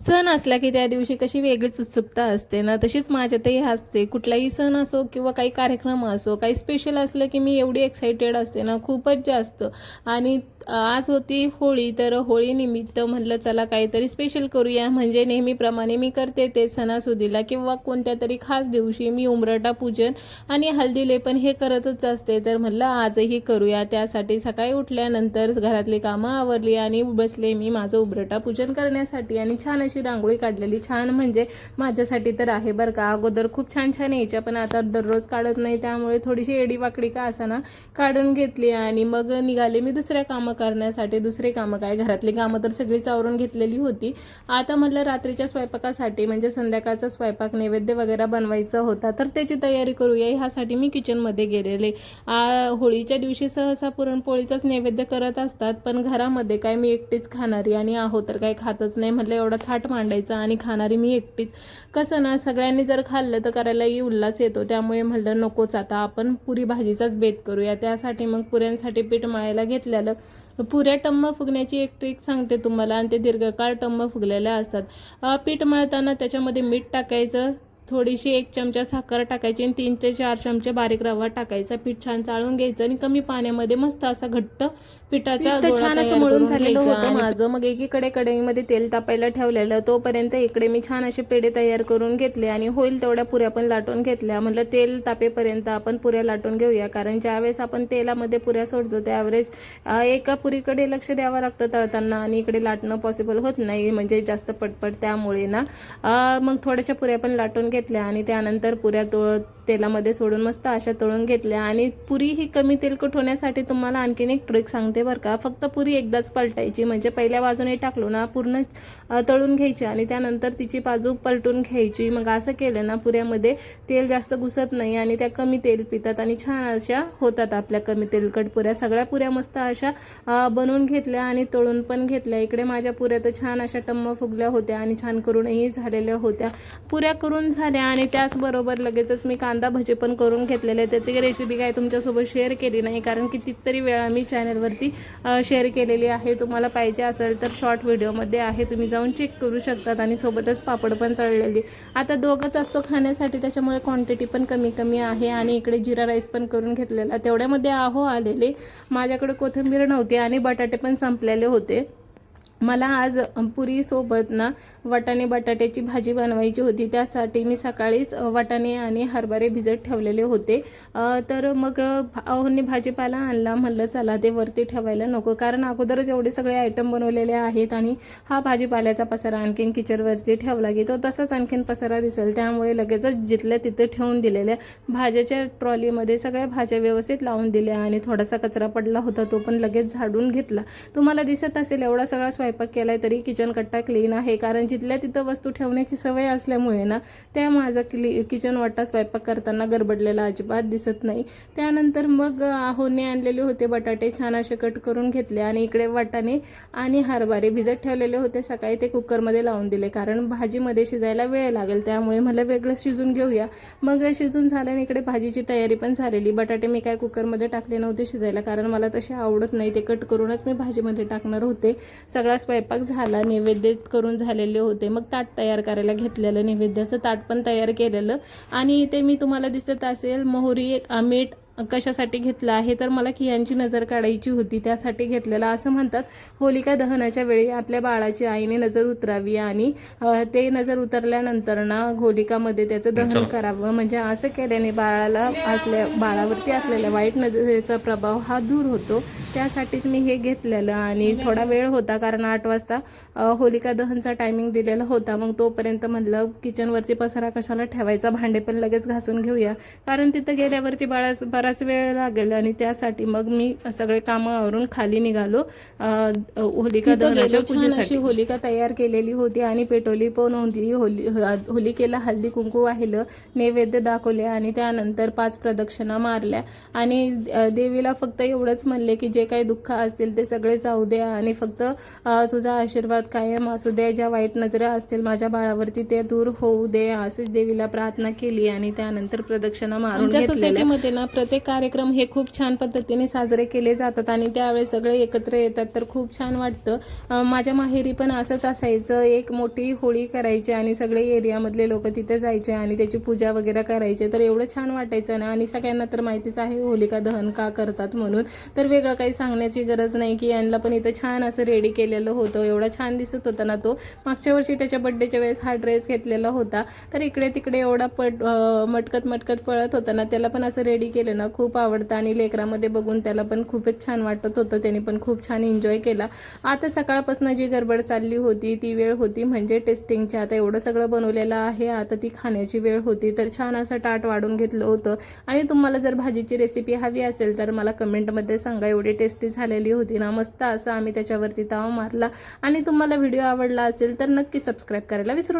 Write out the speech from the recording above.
सण असला की त्या दिवशी कशी वेगळीच उत्सुकता असते ना, तशीच माझ्यातही असते. कुठलाही सण असो किंवा काही कार्यक्रम असो, काही स्पेशल असलं की मी एवढी एक्साइटेड असते ना, खूपच जास्त. आणि आज होती होळी, तर होळीनिमित्त म्हटलं चला काहीतरी स्पेशल करूया. म्हणजे नेहमीप्रमाणे मी करते ते सणासुदीला किंवा कोणत्या तरी खास दिवशी मी उंबरठा पूजन आणि हळदी लेपन हे करतच असते. तर म्हटलं आजही करूया. त्यासाठी सकाळी उठल्यानंतर घरातली कामं आवरली आणि बसले मी माझं उंबरठा पूजन करण्यासाठी. आणि छान अशी रांगोळी काढलेली, छान म्हणजे माझ्यासाठी तर आहे बरं का. अगोदर खूप छान छान यायच्या, पण आता दररोज काढत नाही, त्यामुळे थोडीशी एडीवाकडी का असाना काढून घेतली. आणि मग निघाले मी दुसऱ्या कामं करण्यासाठी. दुसरे कामं काय, घरातली कामं तर सगळीच आवरून घेतलेली होती. आता म्हटलं रात्रीच्या स्वयंपाकासाठी म्हणजे संध्याकाळचा स्वयंपाक नैवेद्य वगैरे बनवायचा होता, तर त्याची तयारी करूया ह्यासाठी मी किचनमध्ये गेलेले. होळीच्या दिवशी सहसा पुरणपोळीचाच नैवेद्य करत असतात, पण घरामध्ये काय मी एकटीच खाणारी आणि आहो तर काही खातच नाही. म्हटलं एवढा थाट मांडायचा आणि खाणारी मी एकटीच, कसं ना सगळ्यांनी जर खाल्लं तर करायलाही उल्हास येतो. त्यामुळे म्हटलं नकोच, आता आपण पुरी भाजीचाच बेत करूया. त्यासाठी मग पुऱ्यांसाठी पीठ मळायला घेतलेलं. पुऱ्या टम्म फुगण्याची एक ट्रिक सांगते तुम्हाला, आणि ते दीर्घकाळ टम्म फुगलेल्या असतात. पीठ मळताना त्याच्यामध्ये मीठ टाकायचं, थोडीशी 1 चमचा साखर टाकायची आणि 3 ते 4 चमचे बारीक रवा टाकायचा. पीठ छान चाळून घ्यायचं आणि कमी पाण्यामध्ये मस्त असा घट्ट पिठाचा गोळा छान असं मळून झालेलं होतं माझं. मग एकीकडे कढईमध्ये तेल तापायला ठेवलेलं, तोपर्यंत इकडे मी छान असे पेढे तयार करून घेतले आणि होईल तेवढ्या पुऱ्या पण लाटून घेतल्या. म्हटलं तेल तापेपर्यंत आपण पुऱ्या लाटून घेऊया, कारण ज्यावेळेस आपण तेलामध्ये पुऱ्या सोडतो त्यावेळेस एका पुरीकडे लक्ष द्यावं लागतं तळताना, आणि इकडे लाटणं पॉसिबल होत नाही म्हणजे जास्त पटपट. त्यामुळे ना मग थोड्याशा पुऱ्या पण लाटून घेतल्या आणि त्यानंतर पुऱ्या तेलामध्ये सोडून मस्त अशा तळून घेतल्या. आणि पुरी ही कमी तेलकट होण्यासाठी तुम्हाला आणखीन एक ट्रिक सांगते बरं का. फक्त पुरी एकदाच पलटायची, म्हणजे पहिल्या बाजूने टाकलो ना पूर्ण तळून घ्यायची आणि त्यानंतर तिची बाजू पलटून घ्यायची. मग असं केलं ना पुऱ्यामध्ये तेल जास्त घुसत नाही आणि त्या कमी तेल पितात आणि छान अशा होतात आपल्या कमी तेलकट पुऱ्या. सगळ्या पुऱ्या मस्त अशा बनवून घेतल्या आणि तळून पण घेतल्या. इकडे माझ्या पुऱ्या तर छान अशा टम्म फुगल्या होत्या आणि छान करूनही झालेल्या होत्या. पुऱ्या करून झाल्या आणि त्याचबरोबर लगेचच मी कांदा भजी पण करून घेतलेले. त्याची रेसिपी काय तुमच्यासोबत शेअर केली नाही, कारण कितीतरी वेळा मी चॅनलवरती शेअर केलेली आहे. तुम्हाला पाहिजे असेल तर शॉर्ट व्हिडिओमध्ये आहे, तुम्ही जाऊन चेक करू शकतात. आणि सोबतच पापड पण तळलेली. आता दोघंच असतो खाण्यासाठी, त्याच्यामुळे क्वांटिटी पण कमी कमी आहे. आणि इकडे जिरा राईस पण करून घेतलेला. तेवढ्यामध्ये आलेले माझ्याकडे कोथिंबीर नव्हती आणि बटाटे पण संपलेले होते. मला आज पुरीसोबत ना वाटाणे बटाट्याची भाजी बनवायची होती. त्यासाठी मी सकाळीच वाटाणे आणि हरभरे भिजत ठेवलेले होते. तर मग आहोंनी भाजीपाला आणला. म्हटलं चला ते वरती ठेवायला नको, कारण अगोदरच एवढे सगळे आयटम बनवलेले आहेत आणि हा भाजीपाल्याचा पसारा आणखीन किचनवरती ठेवला की तो तसाच आणखीन पसारा दिसेल. त्यामुळे लगेचच जिथल्या तिथं ठेवून दिलेल्या भाज्याच्या ट्रॉलीमध्ये सगळ्या भाज्या व्यवस्थित लावून दिल्या आणि थोडासा कचरा पडला होता तो पण लगेच झाडून घेतला. तुम्हाला दिसत असेल एवढा सगळा स्वयंपाक केलाय तरी किचन कट्टा क्लीन आहे, कारण जिथल्या तिथं वस्तू ठेवण्याची सवय असल्यामुळे ना त्या माझा किचन वाटा स्वयंपाक करताना गडबडलेला अजिबात दिसत नाही. त्यानंतर मग आहोने आणलेले होते बटाटे, छान असे कट करून घेतले आणि इकडे वाटाणे आणि हरभरे भिजत ठेवलेले होते सकाळी, ते कुकरमध्ये लावून दिले, कारण भाजीमध्ये शिजायला वेळ लागेल. त्यामुळे मला वेगळं शिजून घेऊया. मग शिजून झालं आणि इकडे भाजीची तयारी पण झालेली. बटाटे मी काय कुकरमध्ये टाकले नव्हते शिजायला, कारण मला तसे आवडत नाही. ते कट करूनच मी भाजीमध्ये टाकणार होते. सगळा स्वयंपाक झाला, नैवेद्य करून झालेले होते. मग ताट तयार करायला घेतलेलं, नैवेद्याचं ताट पण तयार केलेलं. आणि इथे मी तुम्हाला दिसत असेल मोहरी, मीठ कशासाठी घेतलं आहे तर मला खियांची नजर काढायची होती, त्यासाठी घेतलेलं. असं म्हणतात होलिका दहनाच्या वेळी आपल्या बाळाची आईने नजर उतरावी आणि ते नजर उतरल्यानंतर ना होलिकामध्ये त्याचं दहन करावं. म्हणजे असं केल्याने बाळावरती असलेल्या वाईट नजरेचा प्रभाव हा दूर होतो. त्यासाठीच मी हे घेतलेलं. आणि थोडा वेळ होता, कारण 8 वाजता होलिका दहनचा टायमिंग दिलेला होता. मग तोपर्यंत म्हटलं किचनवरती पसारा कशाला ठेवायचा, भांडे पण लगेच घासून घेऊया, कारण तिथं गेल्यावरती बराच वेळ लागेल. आणि त्यासाठी मग मी सगळे कामं आवरून खाली निघालो होलिका दहनाच्या पूजेसाठी. होलिका तयार केलेली होती आणि पेटवली पण होती. होलिकेला हळदी कुंकू वाहिलं, नैवेद्य दाखवले आणि त्यानंतर 5 प्रदक्षिणा मारल्या. आणि देवीला फक्त एवढंच म्हणले की जे काही दुःख असतील ते सगळे जाऊ दे आणि फक्त तुझा आशीर्वाद कायम असू दे, ज्या वाईट नजरा असतील माझ्या बाळावरती ते दूर होऊ दे, अशीच देवीला प्रार्थना केली आणि त्यानंतर प्रदक्षिणा मारून आमच्या घेतलेल्या. सोसायटीमध्ये ना प्रत्येक कार्यक्रम हे खूप छान पद्धतीने साजरे केले जातात आणि त्यावेळेस सगळे एकत्र येतात तर खूप छान वाटतं. माझ्या माहेरी पण असंच असायचं, एक मोठी होळी करायची आणि सगळे एरियामधले लोक तिथे जायचे आणि त्याची पूजा वगैरे करायचे, तर एवढं छान वाटायचं ना. आणि सगळ्यांना तर माहितीच आहे होलिका दहन का करतात म्हणून, तर वेगळं काही सांगण्याची गरज नाही की यांना पण इथं छान असं रेडी केलेलं होतं, एवढा छान दिसत होता ना तो. मागच्या वर्षी त्याच्या बड्डेच्या वेळेस हा ड्रेस घेतलेला होता, तर इकडे तिकडे एवढा मटकत पळत होता ना, त्याला पण असं रेडी केलं ना खूप आवडतं आणि लेकरामध्ये बघून त्याला पण खूपच छान वाटत होतं, त्याने पण खूप छान एन्जॉय केला. आता सकाळपासून जी गडबड चालली होती ती वेळ होती म्हणजे टेस्टिंगची. आता एवढं सगळं बनवलेलं आहे, आता ती खाण्याची वेळ होती, तर छान असं ताट वाढून घेतलं होतं. आणि तुम्हाला जर भाजीची रेसिपी हवी असेल तर मला कमेंटमध्ये सांगा, एवढी टेस्टी झालेली होती ना, मस्त असं आम्ही त्याच्यावरती ताव मारला. आणि तुम्हाला व्हिडिओ आवडला असेल तर नक्की सबस्क्राईब करायला विसरू